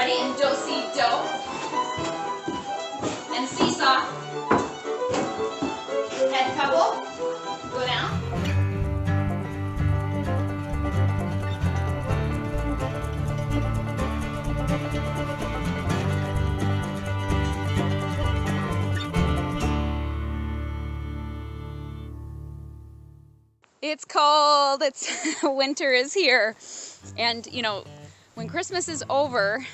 Ready? And do-si-do. And seesaw. Head couple. Go down. It's cold, winter is here. And you know, when Christmas is over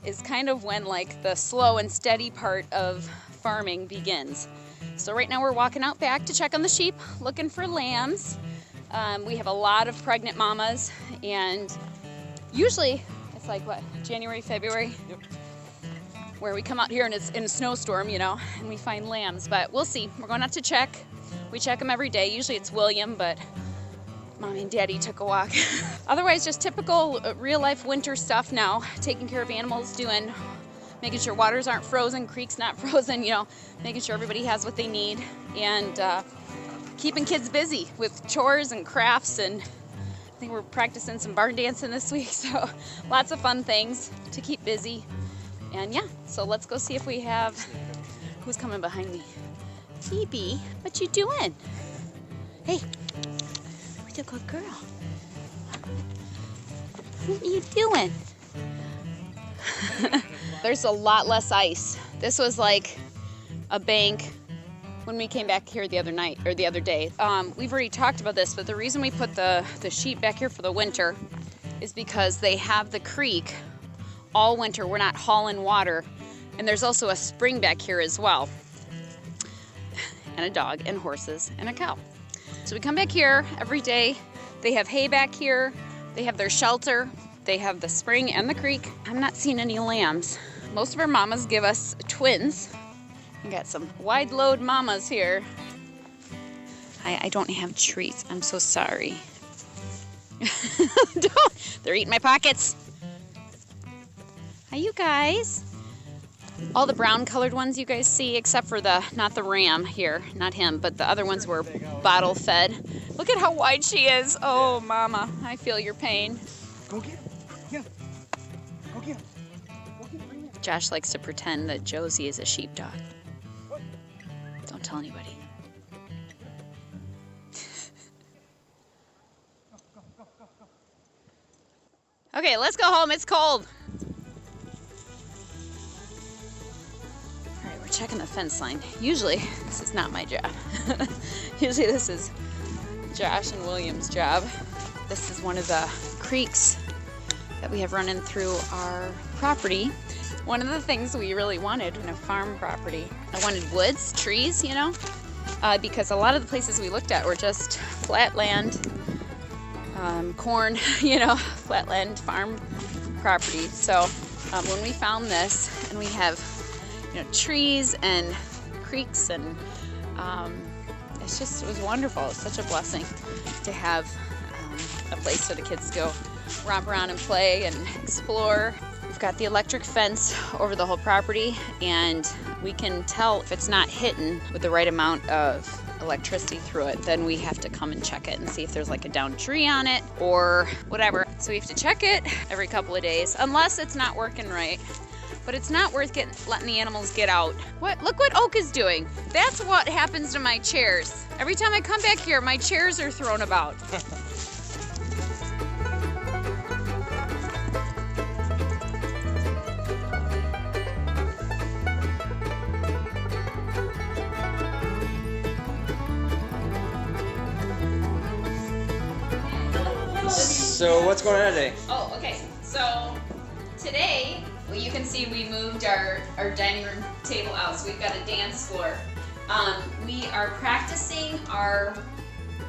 is kind of when like the slow and steady part of farming begins. So right now we're walking out back to check on the sheep, looking for lambs. We have a lot of pregnant mamas, and usually it's like what, January, February? Yep. Where we come out here and it's in a snowstorm, you know, and we find lambs, but we'll see. We're going out to check. We check them every day. Usually it's William, but Mommy and Daddy took a walk. Otherwise, just typical real life winter stuff now. Taking care of animals, making sure waters aren't frozen, creeks not frozen, you know, making sure everybody has what they need, and keeping kids busy with chores and crafts. And I think we're practicing some barn dancing this week, so lots of fun things to keep busy. And yeah, so let's go see if we have, who's coming behind me? Phoebe, what you doing? Hey, what a good girl. What are you doing? There's a lot less ice. This was like a bank when we came back here the other night, or the other day. We've already talked about this, but the reason we put the sheep back here for the winter is because they have the creek all winter. We're not hauling water. And there's also a spring back here as well. And a dog and horses and a cow. So we come back here every day. They have hay back here. They have their shelter. They have the spring and the creek. I'm not seeing any lambs. Most of our mamas give us twins. We got some wide load mamas here. I don't have treats. I'm so sorry. They're eating my pockets. Hi, you guys. All the brown colored ones you guys see, except for not the ram here, not him, but the other ones were bottle fed. Look at how wide she is. Oh, mama, I feel your pain. Go get him. Yeah. Go get him. Go get him. Josh likes to pretend that Josie is a sheepdog. Don't tell anybody. Okay, let's go home. It's cold. Checking the fence line. Usually this is not my job. Usually this is Josh and William's job. This is one of the creeks that we have running through our property. One of the things we really wanted in a farm property, I wanted woods, trees, you know, because a lot of the places we looked at were just flat land, corn, you know, flatland farm property. So when we found this, and we have, you know, trees and creeks, and it was wonderful. It's such a blessing to have a place for the kids to go romp around and play and explore. We've got the electric fence over the whole property, and we can tell if it's not hitting with the right amount of electricity through it, then we have to come and check it and see if there's like a downed tree on it or whatever. So we have to check it every couple of days, unless it's not working right. But it's not worth letting the animals get out. Look what Oak is doing. That's what happens to my chairs. Every time I come back here, my chairs are thrown about. So what's going on today? Oh, okay. So today, well, you can see we moved our dining room table out, so we've got a dance floor. We are practicing our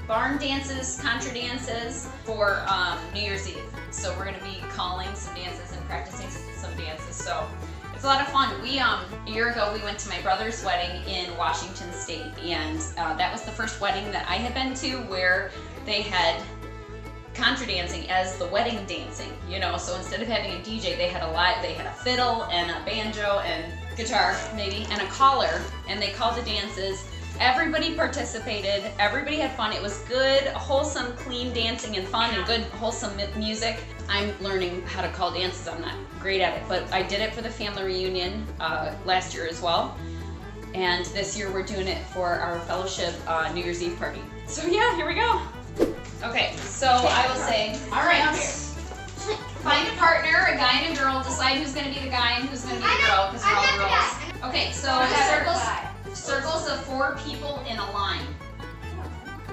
barn dances, Contra dances for New Year's Eve. So we're going to be calling some dances and practicing some dances. So it's a lot of fun. A year ago we went to my brother's wedding in Washington State, and that was the first wedding that I had been to where they had Contra dancing as the wedding dancing, you know. So instead of having a DJ, they had a fiddle and a banjo and guitar maybe and a caller, and they called the dances. Everybody participated, everybody had fun. It was good, wholesome, clean dancing and fun and good, wholesome music. I'm learning how to call dances. I'm not great at it, but I did it for the family reunion last year as well. And this year we're doing it for our fellowship New Year's Eve party. So yeah, here we go. Okay, so I will say, all right, find a partner, a guy and a girl, decide who's gonna be the guy and who's gonna be the girl, because we're all girls. Okay, so circles of 4 people in a line.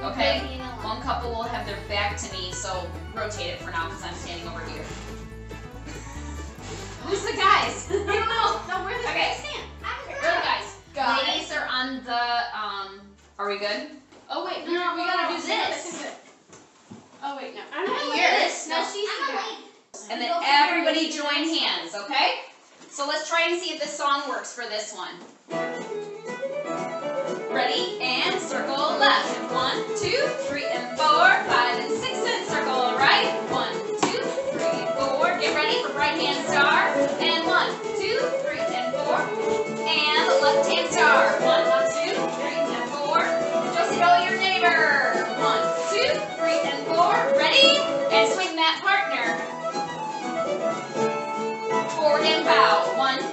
Okay, one couple will have their back to me, so rotate it for now because I'm standing over here. Who's the guys? I don't know. No, we're the Okay. stand. We're the guys. Ladies are on the, are we good? Oh wait, no, we gotta do this. Oh wait, no. I'm not Yours. No, she's the guy. And then everybody join hands, okay? So let's try and see if this song works for this one. Ready? And circle left. 1, 2, 3, and 4, 5, and 6, and circle right. 1, 2, 3, 4. Get ready for right hand star. And 1, 2, 3, and 4. And the left hand star. 1, 2, 3, and 4. Josie, go your neighbor. 1, 2, 3, and 4. Ready? And swing that partner. Forward and bow. 1, 2,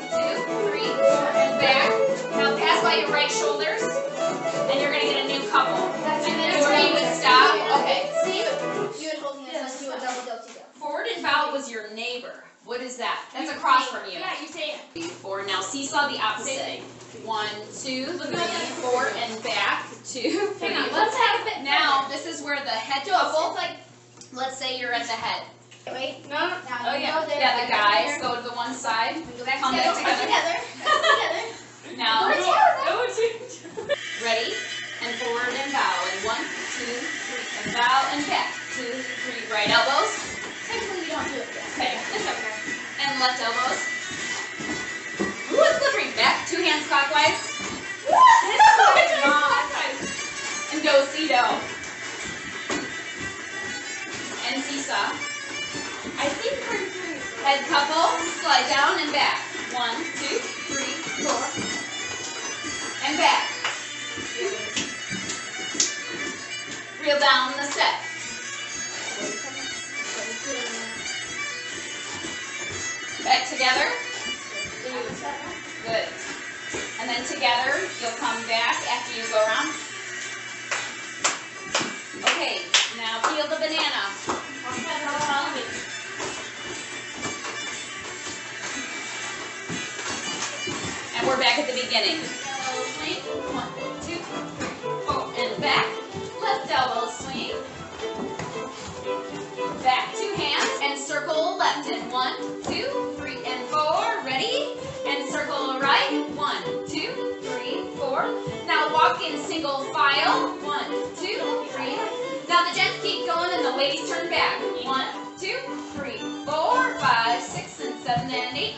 3, 4, and back. Now pass by your right shoulders, and you're gonna get a new couple. And then you would stop. Okay. Steve, you would hold hands. Let's do a double do. Forward and bow was your neighbor. What is that? That's across from you. Yeah, you say it. 4. Now seesaw the opposite. 1, 2, 3, 4, and back. 2, 3. Hang on, let's have a bit. Now this is where the head couple. Let's say you're at the head. Wait, no. Now Oh you yeah. go there. Yeah, the guys go to the one side. Go back Come together. back together. Together. Now. Go Ready? And forward and bow. And 1, 2, 3, and bow and back. 2, 3. Right elbows. Technically, you don't do it yet. Okay. It's okay. And left elbows. Ooh, it's slippery. Back. 2 hands clockwise. And do-si-do. And seesaw. I think we're doing it. Head couple. Slide down and back. 1, 2, 3, 4. And back. Reel down the step. Back together. Good. And then together, you'll come back after you go around. Okay, now peel the banana. And we're back at the beginning. Elbow swing. 1, 2, 3, 4. And back. Left elbow swing. Back 2 hands. And circle left. And 1, 2, 3, and 4. Ready? And circle right. 1, 2, 3, 4. Now walk in single file. 1, 2, 3. Now the gents keep going and the ladies turn back. 1, 2, 3, 4, 5, 6, and 7, and 8.